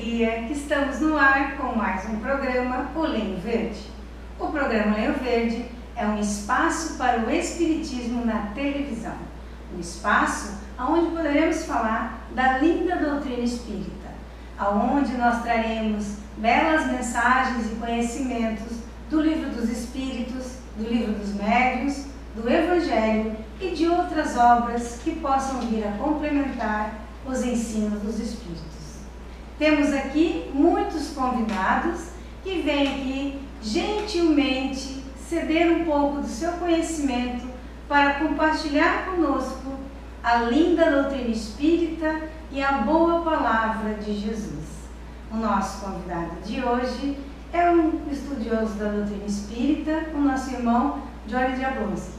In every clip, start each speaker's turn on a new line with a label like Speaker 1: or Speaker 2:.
Speaker 1: alegria que estamos no ar com mais um programa, o Lenho Verde. O programa Lenho Verde é um espaço para o espiritismo na televisão. Um espaço onde poderemos falar da linda doutrina espírita, onde nós traremos belas mensagens e conhecimentos do Livro dos Espíritos, do Livro dos Médiuns, do Evangelho e de outras obras que possam vir a complementar os ensinos dos Espíritos. Temos aqui muitos convidados que vêm aqui gentilmente ceder um pouco do seu conhecimento para compartilhar conosco a linda doutrina espírita e a boa palavra de Jesus. O nosso convidado de hoje é um estudioso da doutrina espírita, o nosso irmão Johnny Jablonski.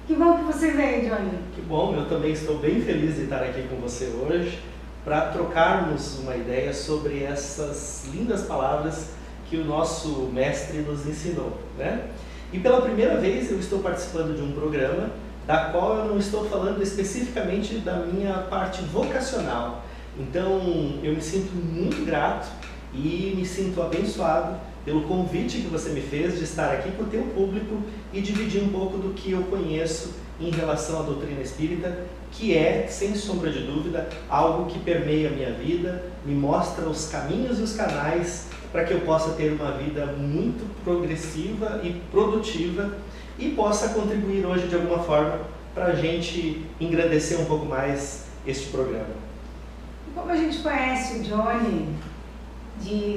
Speaker 1: Que bom que você veio, Johnny.
Speaker 2: Que bom, eu também estou bem feliz de estar aqui com você hoje para trocarmos uma ideia sobre essas lindas palavras que o nosso mestre nos ensinou, né? E pela primeira vez eu estou participando de um programa da qual eu não estou falando especificamente da minha parte vocacional. Então eu me sinto muito grato e me sinto abençoado pelo convite que você me fez de estar aqui com o teu público e dividir um pouco do que eu conheço em relação à doutrina espírita, que é, sem sombra de dúvida, algo que permeia a minha vida, me mostra os caminhos e os canais para que eu possa ter uma vida muito progressiva e produtiva e possa contribuir hoje de alguma forma para a gente engrandecer um pouco mais este programa.
Speaker 1: Como a gente conhece o Johnny,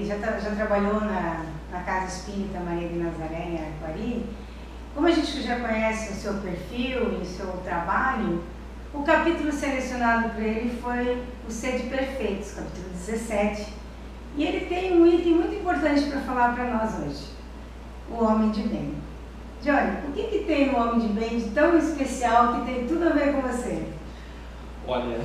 Speaker 1: já trabalhou na Casa Espírita Maria de Nazaré, em Araquari, como a gente já conhece o seu perfil e o seu trabalho, o capítulo selecionado para ele foi o Sede Perfeitos, capítulo 17. E ele tem um item muito importante para falar para nós hoje, o homem de bem. Johnny, o que tem no homem de bem de tão especial que tem tudo a ver com você?
Speaker 2: Olha,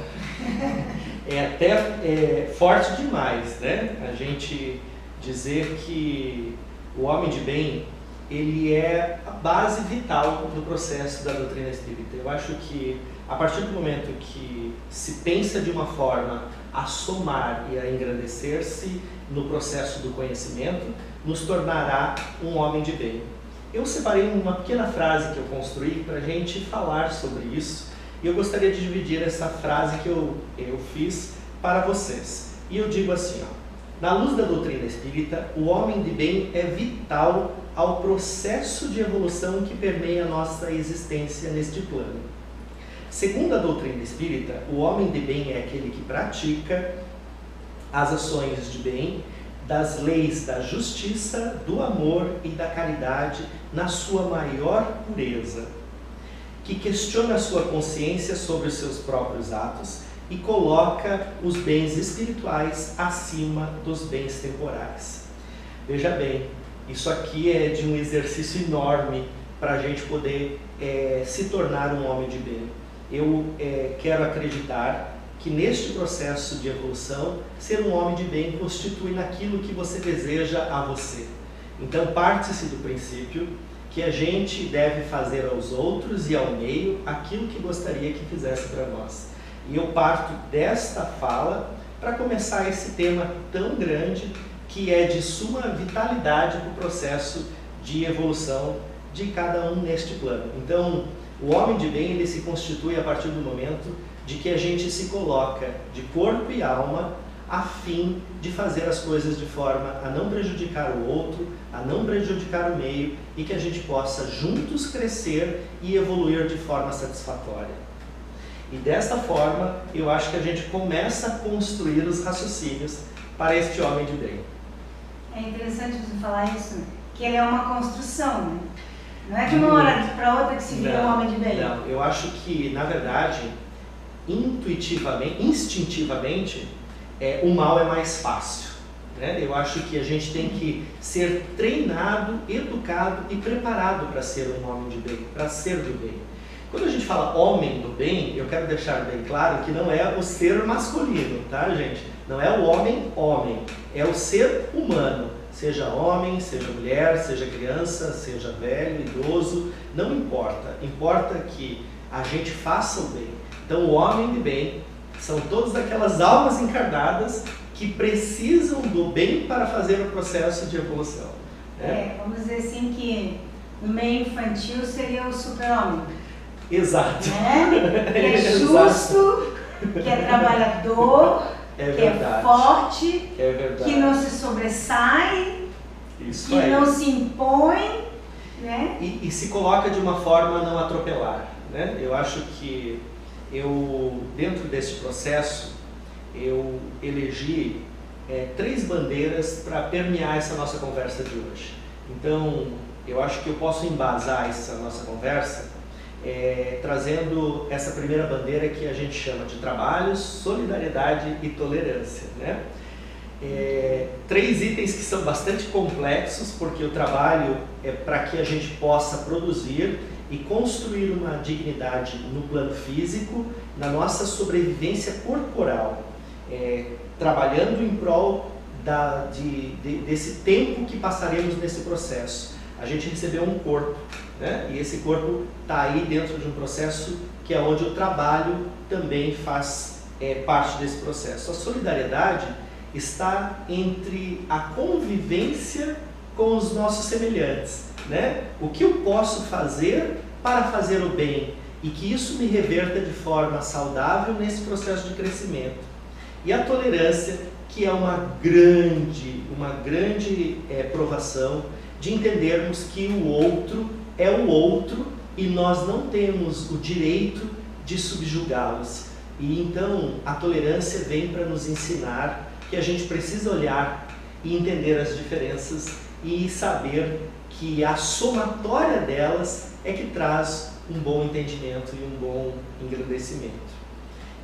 Speaker 2: é até forte demais, né? A gente dizer que o homem de bem, ele é a base vital do processo da doutrina espírita. Eu acho que a partir do momento que se pensa de uma forma a somar e a engrandecer-se no processo do conhecimento, nos tornará um homem de bem. Eu separei uma pequena frase que eu construí para a gente falar sobre isso, e eu gostaria de dividir essa frase que eu fiz para vocês. E eu digo assim, ó: na luz da doutrina espírita, o homem de bem é vital ao processo de evolução que permeia a nossa existência neste plano. Segundo a doutrina espírita, o homem de bem é aquele que pratica as ações de bem, das leis da justiça, do amor e da caridade na sua maior pureza, que questiona a sua consciência sobre os seus próprios atos e coloca os bens espirituais acima dos bens temporais. Veja bem, isso aqui é de um exercício enorme para a gente poder se tornar um homem de bem. Eu quero acreditar que neste processo de evolução, ser um homem de bem constitui naquilo que você deseja a você. Então parte-se do princípio que a gente deve fazer aos outros e ao meio aquilo que gostaria que fizesse para nós. E eu parto desta fala para começar esse tema tão grande que é de suma vitalidade para o processo de evolução de cada um neste plano. Então, o homem de bem, ele se constitui a partir do momento de que a gente se coloca de corpo e alma a fim de fazer as coisas de forma a não prejudicar o outro, a não prejudicar o meio e que a gente possa juntos crescer e evoluir de forma satisfatória. E desta forma, eu acho que a gente começa a construir os raciocínios para este homem de bem.
Speaker 1: É interessante você falar isso, que ele é uma construção, né? Não é de uma hora para outra que se vira um homem de bem.
Speaker 2: Não, eu acho que, na verdade, intuitivamente, instintivamente, o mal é mais fácil, né? Eu acho que a gente tem que ser treinado, educado e preparado para ser um homem de bem, para ser do bem. Quando a gente fala homem do bem, eu quero deixar bem claro que não é o ser masculino, tá, gente? Não é o homem, é o ser humano. Seja homem, seja mulher, seja criança, seja velho, idoso, não importa. Importa que a gente faça o bem. Então o homem de bem são todas aquelas almas encarnadas que que precisam do bem para fazer o processo de evolução. Né?
Speaker 1: Vamos dizer assim que no meio infantil seria o super-homem.
Speaker 2: Exato.
Speaker 1: Né? Que é justo, que é trabalhador, que é forte, que não se sobressai, que não se impõe, né?
Speaker 2: E se coloca de uma forma a não atropelar. Né? Eu acho que dentro desse processo, eu elegi 3 bandeiras para permear essa nossa conversa de hoje. Então, eu acho que eu posso embasar essa nossa conversa trazendo essa primeira bandeira que a gente chama de trabalho, solidariedade e tolerância. Né? 3 itens que são bastante complexos, porque o trabalho é para que a gente possa produzir e construir uma dignidade no plano físico, na nossa sobrevivência corporal, trabalhando em prol desse tempo que passaremos nesse processo. A gente recebeu um corpo, né? E esse corpo está aí dentro de um processo que é onde o trabalho também faz parte desse processo. A solidariedade está entre a convivência com os nossos semelhantes, né? O que eu posso fazer para fazer o bem e que isso me reverta de forma saudável nesse processo de crescimento. E a tolerância, que é uma grande provação de entendermos que o outro é o outro e nós não temos o direito de subjugá-los. E então a tolerância vem para nos ensinar que a gente precisa olhar e entender as diferenças e saber que a somatória delas é que traz um bom entendimento e um bom engrandecimento.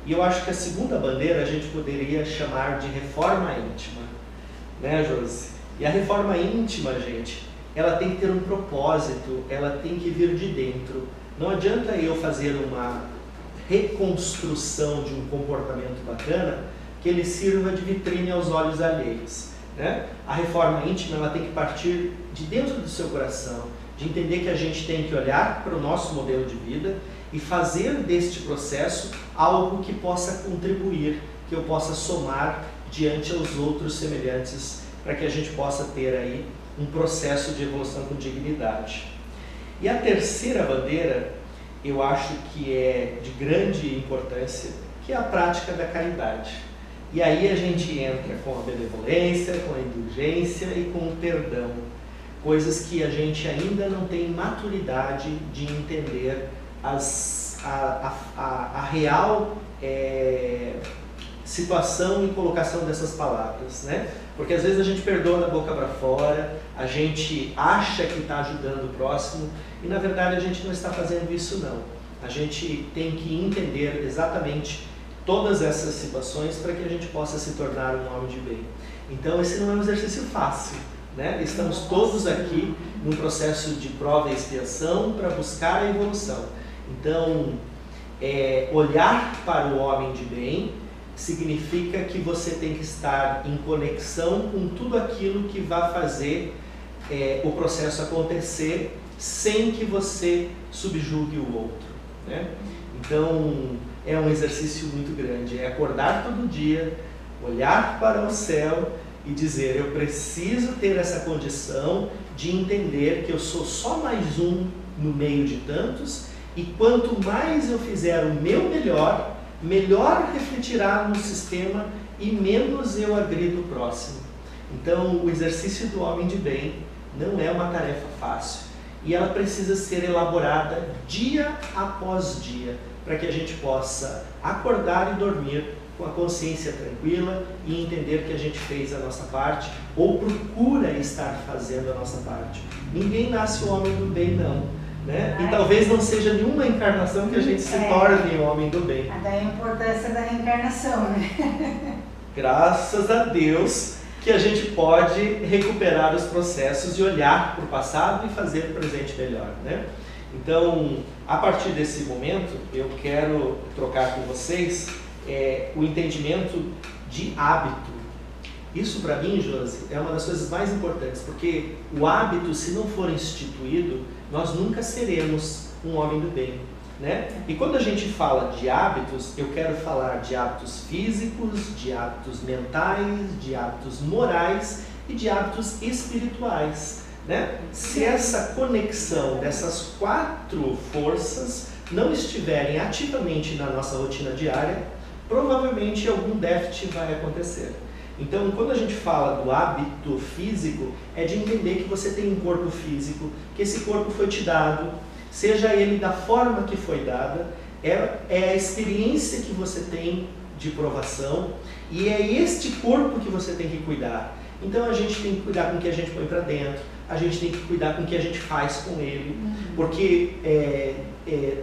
Speaker 2: E eu acho que a segunda bandeira a gente poderia chamar de reforma íntima, né, Josi? E a reforma íntima, gente, ela tem que ter um propósito, ela tem que vir de dentro. Não adianta eu fazer uma reconstrução de um comportamento bacana que ele sirva de vitrine aos olhos alheios. Né? A reforma íntima ela tem que partir de dentro do seu coração, de entender que a gente tem que olhar para o nosso modelo de vida e fazer deste processo algo que possa contribuir, que eu possa somar diante aos outros semelhantes, para que a gente possa ter aí um processo de evolução com dignidade. E a terceira bandeira, eu acho que é de grande importância, que é a prática da caridade. E aí a gente entra com a benevolência, com a indulgência e com o perdão. Coisas que a gente ainda não tem maturidade de entender a real situação e colocação dessas palavras, né? Porque às vezes a gente perdoa da boca para fora, a gente acha que está ajudando o próximo e na verdade a gente não está fazendo isso não. A gente tem que entender exatamente todas essas situações para que a gente possa se tornar um homem de bem. Então esse não é um exercício fácil, né? Estamos todos aqui num processo de prova e expiação para buscar a evolução. Então, olhar para o homem de bem significa que você tem que estar em conexão com tudo aquilo que vai fazer o processo acontecer sem que você subjugue o outro, né? Então, é um exercício muito grande, é acordar todo dia, olhar para o céu e dizer, eu preciso ter essa condição de entender que eu sou só mais um no meio de tantos e quanto mais eu fizer o meu melhor, melhor refletirá no sistema e menos eu agrido o próximo. Então, o exercício do homem de bem não é uma tarefa fácil e ela precisa ser elaborada dia após dia, para que a gente possa acordar e dormir com a consciência tranquila e entender que a gente fez a nossa parte ou procura estar fazendo a nossa parte. Ninguém nasce o homem do bem, não. Né? E talvez não seja nenhuma encarnação que a gente se torne o homem do bem.
Speaker 1: Daí a importância da reencarnação, né?
Speaker 2: Graças a Deus que a gente pode recuperar os processos e olhar para o passado e fazer o presente melhor, né? Então, a partir desse momento, eu quero trocar com vocês o entendimento de hábito. Isso para mim, Josi, é uma das coisas mais importantes, porque o hábito, se não for instituído, nós nunca seremos um homem do bem. né? E quando a gente fala de hábitos, eu quero falar de hábitos físicos, de hábitos mentais, de hábitos morais e de hábitos espirituais, né? Se essa conexão dessas 4 forças não estiverem ativamente na nossa rotina diária, provavelmente algum déficit vai acontecer. Então, quando a gente fala do hábito físico, é de entender que você tem um corpo físico, que esse corpo foi te dado, seja ele da forma que foi dada, é a experiência que você tem de provação, e é este corpo que você tem que cuidar. Então a gente tem que cuidar com o que a gente põe para dentro, a gente tem que cuidar com o que a gente faz com ele, porque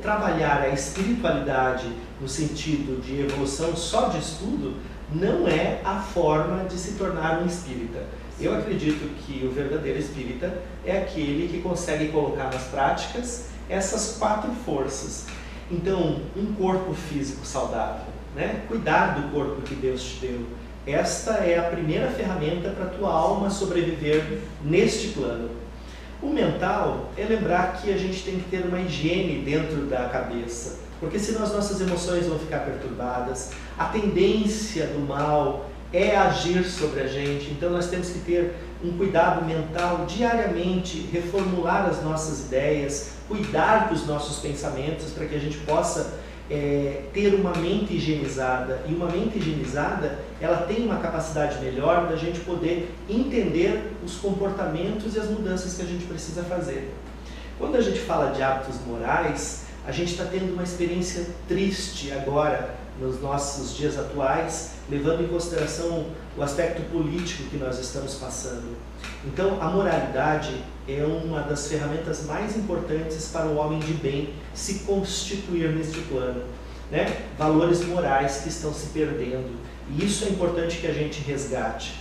Speaker 2: trabalhar a espiritualidade no sentido de evolução só de estudo não é a forma de se tornar um espírita. Eu acredito que o verdadeiro espírita é aquele que consegue colocar nas práticas essas 4 forças. Então, um corpo físico saudável, né? Cuidar do corpo que Deus te deu. Esta é a primeira ferramenta para a tua alma sobreviver neste plano. O mental é lembrar que a gente tem que ter uma higiene dentro da cabeça, porque senão as nossas emoções vão ficar perturbadas, a tendência do mal é agir sobre a gente, então nós temos que ter um cuidado mental diariamente, reformular as nossas ideias, cuidar dos nossos pensamentos para que a gente possa ter uma mente higienizada. E uma mente higienizada, ela tem uma capacidade melhor da gente poder entender os comportamentos e as mudanças que a gente precisa fazer. Quando a gente fala de hábitos morais, a gente está tendo uma experiência triste agora, nos nossos dias atuais, levando em consideração o aspecto político que nós estamos passando. Então, a moralidade é uma das ferramentas mais importantes para o homem de bem se constituir neste plano, né? Valores morais que estão se perdendo, e isso é importante que a gente resgate.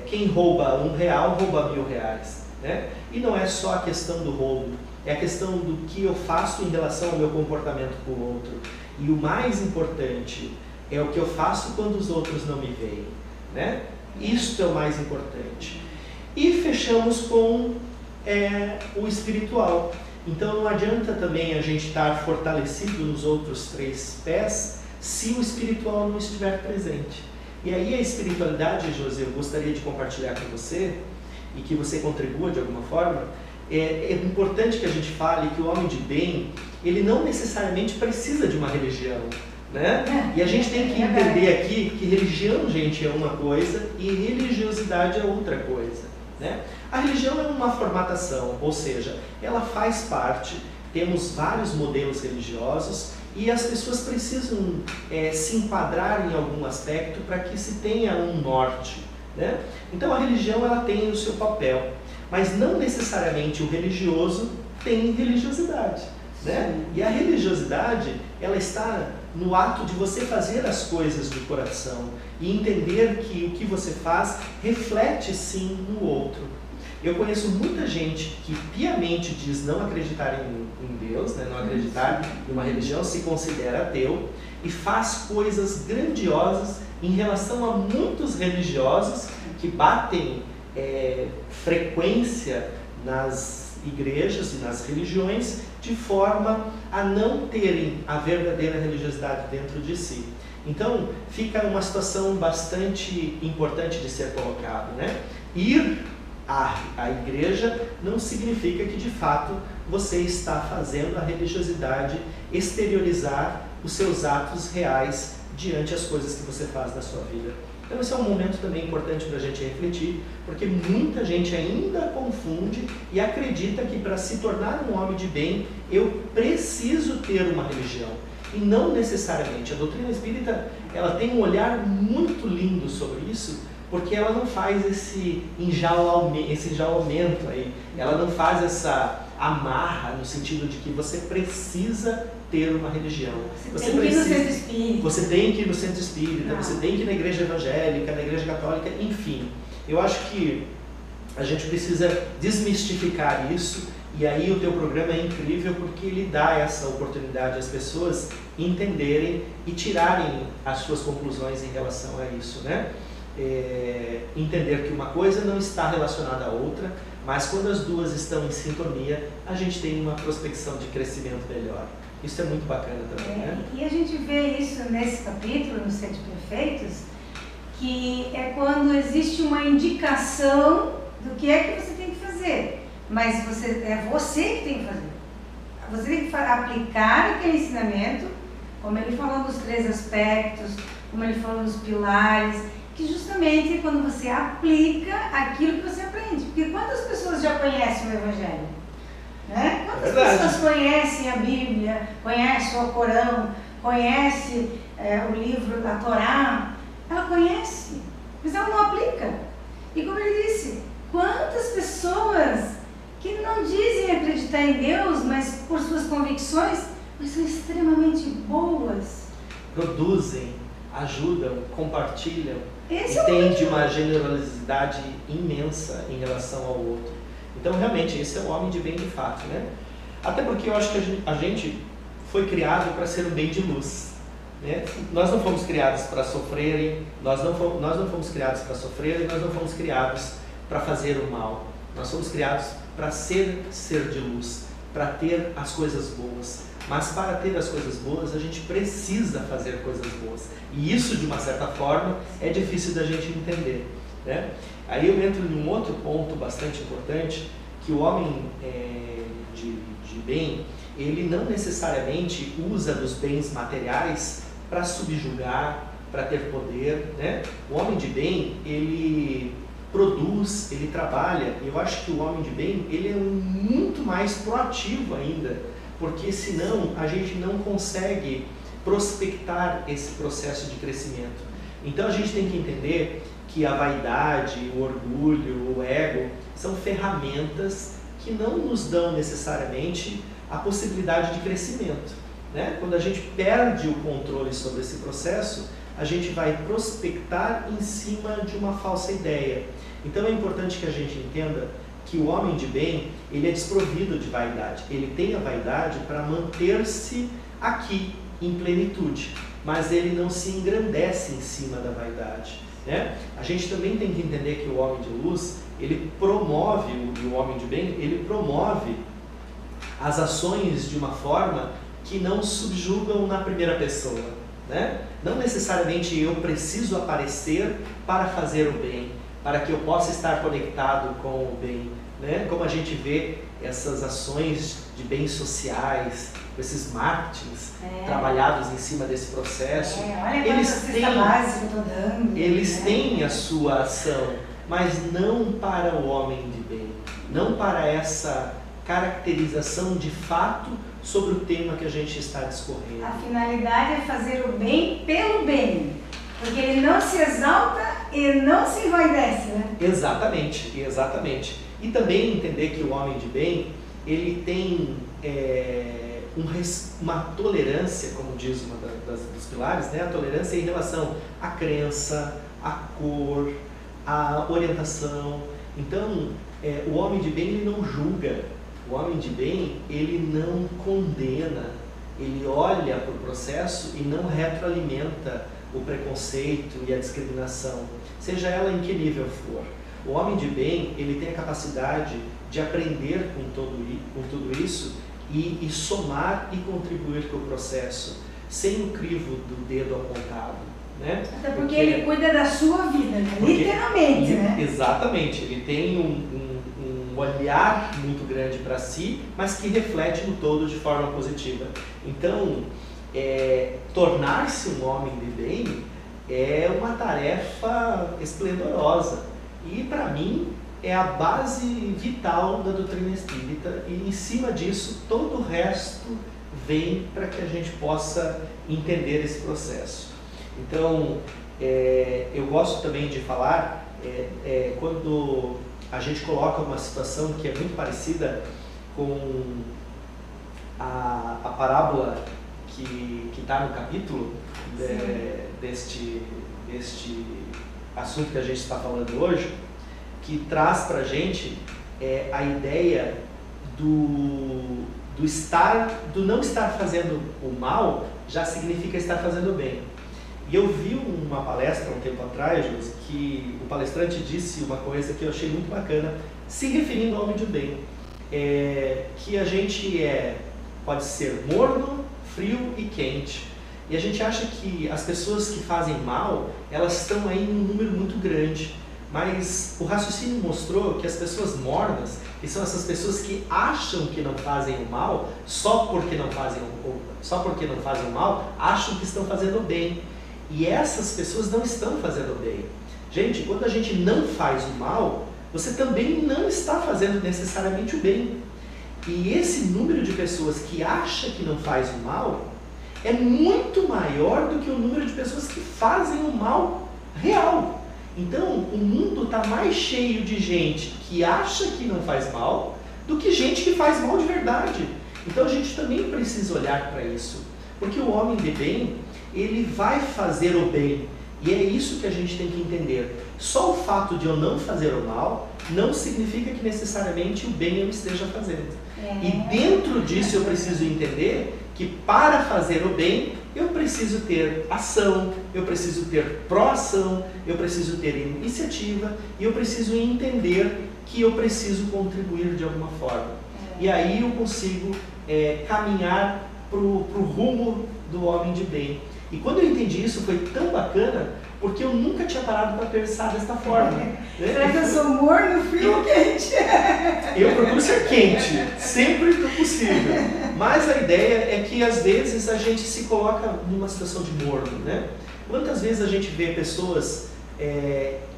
Speaker 2: Quem rouba R$1 rouba R$1.000, né? E não é só a questão do roubo, é a questão do que eu faço em relação ao meu comportamento com o outro. E o mais importante é o que eu faço quando os outros não me veem, né? Isto é o mais importante. E fechamos com o espiritual. Então não adianta também a gente estar fortalecido nos outros 3 pés se o espiritual não estiver presente. E aí a espiritualidade, José, eu gostaria de compartilhar com você e que você contribua de alguma forma. É importante que a gente fale que o homem de bem, ele não necessariamente precisa de uma religião, né? E a gente tem que entender aqui que religião, gente, é uma coisa e religiosidade é outra coisa, né? A religião é uma formatação, ou seja, ela faz parte, temos vários modelos religiosos e as pessoas precisam se enquadrar em algum aspecto para que se tenha um norte, né? Então a religião, ela tem o seu papel, mas não necessariamente o religioso tem religiosidade, né? E a religiosidade, ela está no ato de você fazer as coisas do coração e entender que o que você faz reflete sim no outro. Eu conheço muita gente que piamente diz não acreditar em Deus, né? Não acreditar em uma religião, se considera ateu e faz coisas grandiosas em relação a muitos religiosos que batem frequência nas igrejas e nas religiões de forma a não terem a verdadeira religiosidade dentro de si. Então fica uma situação bastante importante de ser colocado, né? Ir à igreja não significa que de fato você está fazendo a religiosidade exteriorizar os seus atos reais diante as coisas que você faz na sua vida. Então esse é um momento também importante para a gente refletir, porque muita gente ainda confunde e acredita que para se tornar um homem de bem, eu preciso ter uma religião. E não necessariamente. A doutrina espírita, ela tem um olhar muito lindo sobre isso, porque ela não faz esse enjaulamento aí, ela não faz essa amarra no sentido de que você precisa ter uma religião. Você tem que ir no centro espírita. Você tem que ir no centro espírita, você tem que ir na igreja evangélica, na igreja católica, enfim. Eu acho que a gente precisa desmistificar isso, e aí o teu programa é incrível porque ele dá essa oportunidade às pessoas entenderem e tirarem as suas conclusões em relação a isso, né? Entender que uma coisa não está relacionada à outra, mas quando as duas estão em sintonia, a gente tem uma prospecção de crescimento melhor. Isso é muito bacana também, né?
Speaker 1: E a gente vê isso nesse capítulo, no Sede Perfeitos, que é quando existe uma indicação do que é que você tem que fazer, mas é você que tem que fazer. Você tem que aplicar aquele ensinamento, como ele falou dos 3 aspectos, como ele falou dos pilares, que justamente é quando você aplica aquilo que você aprende. Porque quantas pessoas já conhecem o Evangelho? Né? Quantas pessoas conhecem a Bíblia, conhecem o Corão, conhecem o livro da Torá? Ela conhece, mas ela não aplica. E como ele disse, quantas pessoas que não dizem acreditar em Deus, mas por suas convicções, mas são extremamente boas.
Speaker 2: Produzem, ajudam, compartilham
Speaker 1: Esse
Speaker 2: e têm de uma generosidade imensa em relação ao outro. Então, realmente, esse é o homem de bem de fato, né? Até porque eu acho que a gente foi criado para ser um bem de luz, né? Nós não fomos criados para sofrerem, nós não fomos criados para sofrer e nós não fomos criados para fazer o mal. Nós fomos criados para ser de luz, para ter as coisas boas. Mas para ter as coisas boas, a gente precisa fazer coisas boas. E isso, de uma certa forma, é difícil da gente entender, né? Aí eu entro em um outro ponto bastante importante, que o homem de bem, ele não necessariamente usa dos bens materiais para subjugar, para ter poder, né? O homem de bem, ele produz, ele trabalha. Eu acho que o homem de bem, ele é muito mais proativo ainda, porque senão a gente não consegue prospectar esse processo de crescimento. Então a gente tem que entender que a vaidade, o orgulho, o ego são ferramentas que não nos dão necessariamente a possibilidade de crescimento, né? Quando a gente perde o controle sobre esse processo, a gente vai prospectar em cima de uma falsa ideia. Então é importante que a gente entenda que o homem de bem, ele é desprovido de vaidade. Ele tem a vaidade para manter-se aqui, em plenitude, mas ele não se engrandece em cima da vaidade, né? A gente também tem que entender que o homem de luz, ele promove, o homem de bem, ele promove as ações de uma forma que não subjugam na primeira pessoa, né? Não necessariamente eu preciso aparecer para fazer o bem, para que eu possa estar conectado com o bem, né? Como a gente vê essas ações de bens sociais, esses marketings trabalhados em cima desse processo,
Speaker 1: olha
Speaker 2: eles têm,
Speaker 1: base que eu tô dando,
Speaker 2: eles têm a sua ação, mas não para o homem de bem, não para essa caracterização de fato sobre o tema que a gente está discorrendo.
Speaker 1: A finalidade é fazer o bem pelo bem, porque ele não se exalta e não se envaidece, né?
Speaker 2: Exatamente, exatamente. E também entender que o homem de bem, ele tem uma tolerância, como diz uma dos pilares, né? A tolerância em relação à crença, à cor, à orientação. Então, o homem de bem, ele não julga. O homem de bem, ele não condena. Ele olha para o processo e não retroalimenta o preconceito e a discriminação, seja ela em que nível for. O homem de bem, ele tem a capacidade de aprender com tudo isso e somar e contribuir com o processo, sem o crivo do dedo apontado, né?
Speaker 1: Até porque ele cuida da sua vida, né? Literalmente, né?
Speaker 2: Exatamente, ele tem um olhar muito grande para si, mas que reflete no todo de forma positiva. Então, tornar-se um homem de bem é uma tarefa esplendorosa e, para mim, é a base vital da doutrina espírita, e em cima disso todo o resto vem para que a gente possa entender esse processo. Então, eu gosto também de falar, quando a gente coloca uma situação que é muito parecida com a parábola que está no capítulo deste assunto que a gente está falando hoje, que traz para a gente a ideia do não estar fazendo o mal já significa estar fazendo o bem. E eu vi uma palestra um tempo atrás, que o palestrante disse uma coisa que eu achei muito bacana, se referindo ao homem de bem, que a gente pode ser morno frio e quente. E a gente acha que as pessoas que fazem mal, elas estão aí em um número muito grande. Mas o raciocínio mostrou que as pessoas mornas, que são essas pessoas que acham que não fazem o mal, só porque não fazem o mal, acham que estão fazendo o bem. E essas pessoas não estão fazendo o bem. Gente, quando a gente não faz o mal, você também não está fazendo necessariamente o bem. E esse número de pessoas que acha que não faz o mal é muito maior do que o número de pessoas que fazem o mal real. Então, o mundo está mais cheio de gente que acha que não faz mal do que gente que faz mal de verdade. Então, a gente também precisa olhar para isso. Porque o homem de bem, ele vai fazer o bem. E é isso que a gente tem que entender. Só o fato de eu não fazer o mal não significa que necessariamente o bem eu esteja fazendo. E dentro disso eu preciso entender que para fazer o bem, eu preciso ter ação, eu preciso ter proação, eu preciso ter iniciativa e eu preciso entender que eu preciso contribuir de alguma forma. E aí eu consigo caminhar para o rumo do homem de bem. E quando eu entendi isso foi tão bacana, porque eu nunca tinha parado para pensar desta forma. Né?
Speaker 1: Será que eu sou morno, frio ou quente?
Speaker 2: Eu procuro ser quente, sempre que possível. Mas a ideia é que às vezes a gente se coloca numa situação de morno. Né? Quantas vezes a gente vê pessoas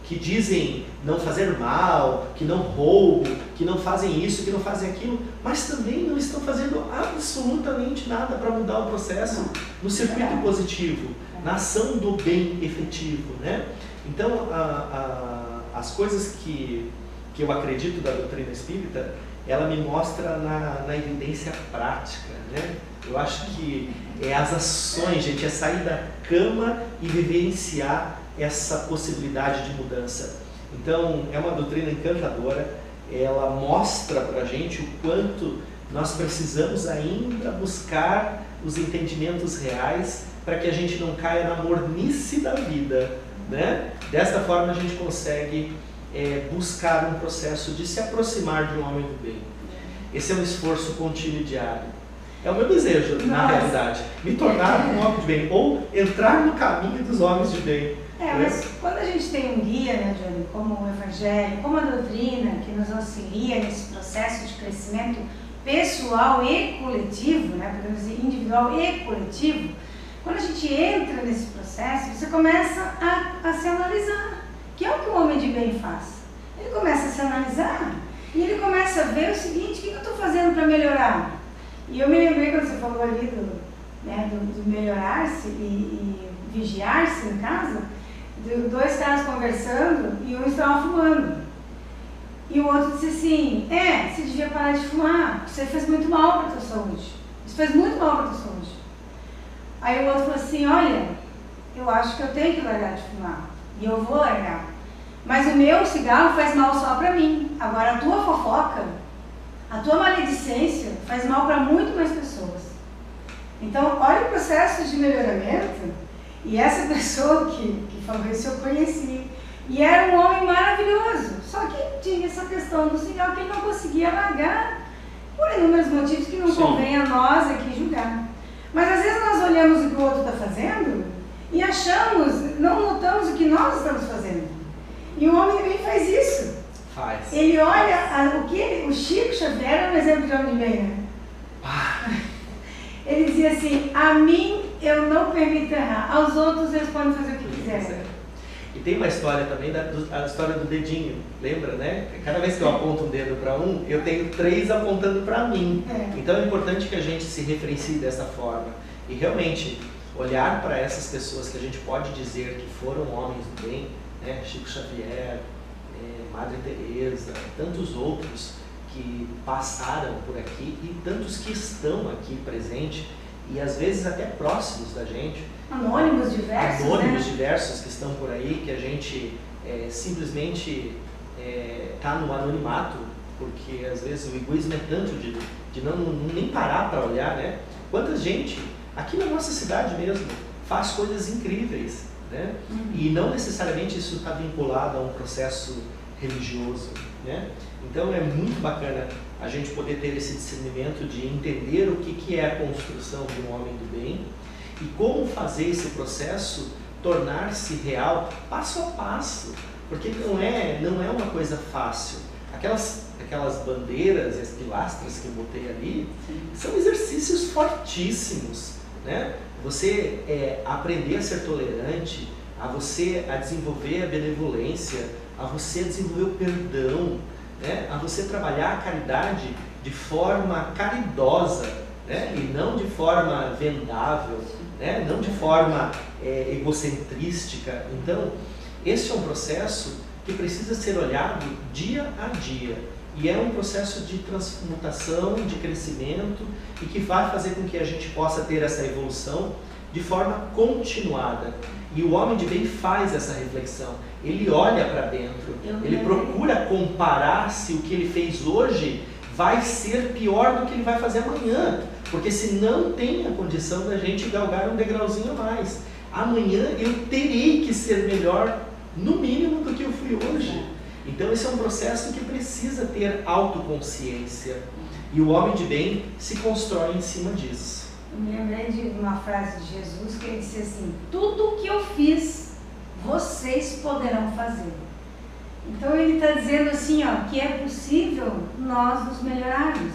Speaker 2: que dizem não fazer mal, que não roubam, que não fazem isso, que não fazem aquilo, mas também não estão fazendo absolutamente nada para mudar o processo no circuito positivo, na ação do bem efetivo, né? Então, as coisas que eu acredito da doutrina espírita, ela me mostra na evidência prática, né? Eu acho que é as ações, gente, é sair da cama e vivenciar essa possibilidade de mudança. Então, é uma doutrina encantadora, ela mostra para a gente o quanto nós precisamos ainda buscar os entendimentos reais para que a gente não caia na mornice da vida, né? Desta forma a gente consegue buscar um processo de se aproximar de um homem do bem. Esse é um esforço contínuo e diário. É o meu desejo, na realidade, me tornar um homem de bem, ou entrar no caminho dos homens de bem.
Speaker 1: Mas quando a gente tem um guia, né, Johnny, como o Evangelho, como a doutrina, que nos auxilia nesse processo de crescimento pessoal e coletivo, né, podemos dizer individual e coletivo, quando a gente entra nesse processo, você começa a se analisar, que é o que o homem de bem faz. Ele começa a se analisar e ele começa a ver o seguinte: o que eu estou fazendo para melhorar? E eu me lembrei quando você falou ali do melhorar-se e vigiar-se em casa, de dois caras conversando e um estava fumando. E o outro disse assim: você devia parar de fumar, você fez muito mal para a tua saúde. Isso fez muito mal para a tua saúde. Aí o outro falou assim: olha, eu acho que eu tenho que largar de fumar. E eu vou largar. Mas o meu cigarro faz mal só para mim. Agora a tua fofoca, a tua maledicência faz mal para muito mais pessoas. Então, olha o processo de melhoramento. E essa pessoa que falou isso eu conheci. E era um homem maravilhoso. Só que tinha essa questão do cigarro que ele não conseguia largar por inúmeros motivos que não convém a nós aqui julgar. Mas às vezes nós olhamos o que o outro está fazendo e achamos, não notamos o que nós estamos fazendo. E o homem de bem faz isso.
Speaker 2: Faz.
Speaker 1: Ele olha o Chico Xavier era um exemplo de homem de bem, né? Ele dizia assim: a mim eu não permito errar, aos outros eles podem fazer o que quiserem.
Speaker 2: E tem uma história também, a história do dedinho, lembra, né? Cada vez que eu aponto um dedo para um, eu tenho 3 apontando para mim. Então é importante que a gente se referencie dessa forma. E realmente, olhar para essas pessoas que a gente pode dizer que foram homens do bem, né? Chico Xavier, Madre Teresa, tantos outros que passaram por aqui e tantos que estão aqui presentes e às vezes até próximos da gente.
Speaker 1: Anônimos diversos,
Speaker 2: Anônimos diversos que estão por aí, que a gente simplesmente está no anonimato, porque às vezes o egoísmo é tanto de não nem parar para olhar, né? Quanta gente, aqui na nossa cidade mesmo, faz coisas incríveis, né? E não necessariamente isso está vinculado a um processo religioso, né? Então é muito bacana a gente poder ter esse discernimento de entender o que é a construção de um homem do bem e como fazer esse processo tornar-se real passo a passo, porque não é uma coisa fácil. Aquelas bandeiras e as pilastras que eu botei ali são exercícios fortíssimos, né? Você aprender a ser tolerante, a desenvolver a benevolência, a você desenvolver o perdão, né? A você trabalhar a caridade de forma caridosa, né? E não de forma vendável, né? Não de forma egocentrística. Então, esse é um processo que precisa ser olhado dia a dia. E é um processo de transmutação, de crescimento e que vai fazer com que a gente possa ter essa evolução de forma continuada. E o homem de bem faz essa reflexão. Ele olha para dentro, ele procura comparar se o que ele fez hoje vai ser pior do que ele vai fazer amanhã. Porque se não tem a condição da gente galgar um degrauzinho a mais. Amanhã eu terei que ser melhor, no mínimo, do que eu fui hoje. Então esse é um processo que precisa ter autoconsciência. E o homem de bem se constrói em cima disso.
Speaker 1: Eu me lembrei de uma frase de Jesus que ele disse assim: tudo o que eu fiz, vocês poderão fazer. Então ele está dizendo assim, que é possível nós nos melhorarmos.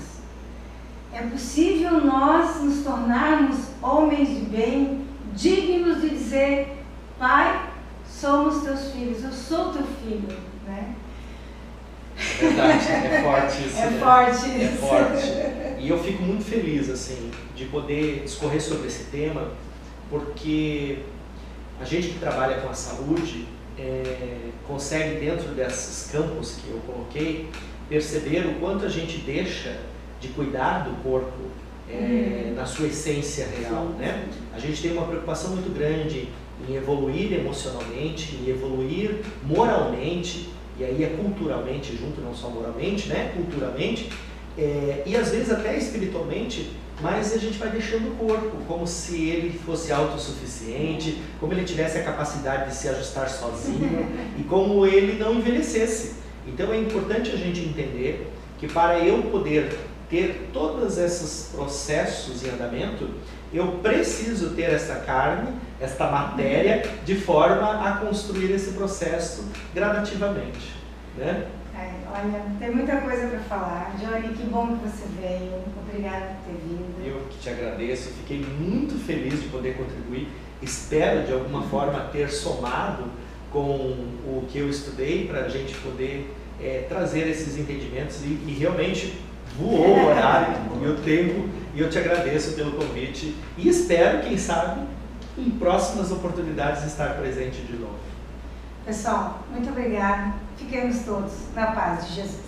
Speaker 1: É possível nós nos tornarmos homens de bem, dignos de dizer: Pai, somos teus filhos, eu sou teu filho, né?
Speaker 2: É verdade, é forte isso.
Speaker 1: Forte isso.
Speaker 2: É forte. E eu fico muito feliz, assim, de poder discorrer sobre esse tema, porque a gente que trabalha com a saúde consegue, dentro desses campos que eu coloquei, perceber o quanto a gente deixa de cuidar do corpo na sua essência real, né? A gente tem uma preocupação muito grande em evoluir emocionalmente, em evoluir moralmente, e aí é culturalmente junto, não só moralmente, né? Culturalmente, e às vezes até espiritualmente, mas a gente vai deixando o corpo como se ele fosse autossuficiente, como ele tivesse a capacidade de se ajustar sozinho e como ele não envelhecesse. Então é importante a gente entender que para eu poder ter todos esses processos em andamento, eu preciso ter essa carne, esta matéria, de forma a construir esse processo gradativamente, né?
Speaker 1: Olha, tem muita coisa para falar. Johnny, que bom que você veio. Obrigada por ter vindo.
Speaker 2: Eu que te agradeço. Fiquei muito feliz de poder contribuir. Espero, de alguma forma, ter somado com o que eu estudei para a gente poder trazer esses entendimentos e realmente voou o horário e o tempo, e eu te agradeço pelo convite e espero, quem sabe, em próximas oportunidades estar presente de novo.
Speaker 1: Pessoal, muito obrigada. Fiquemos todos na paz de Jesus.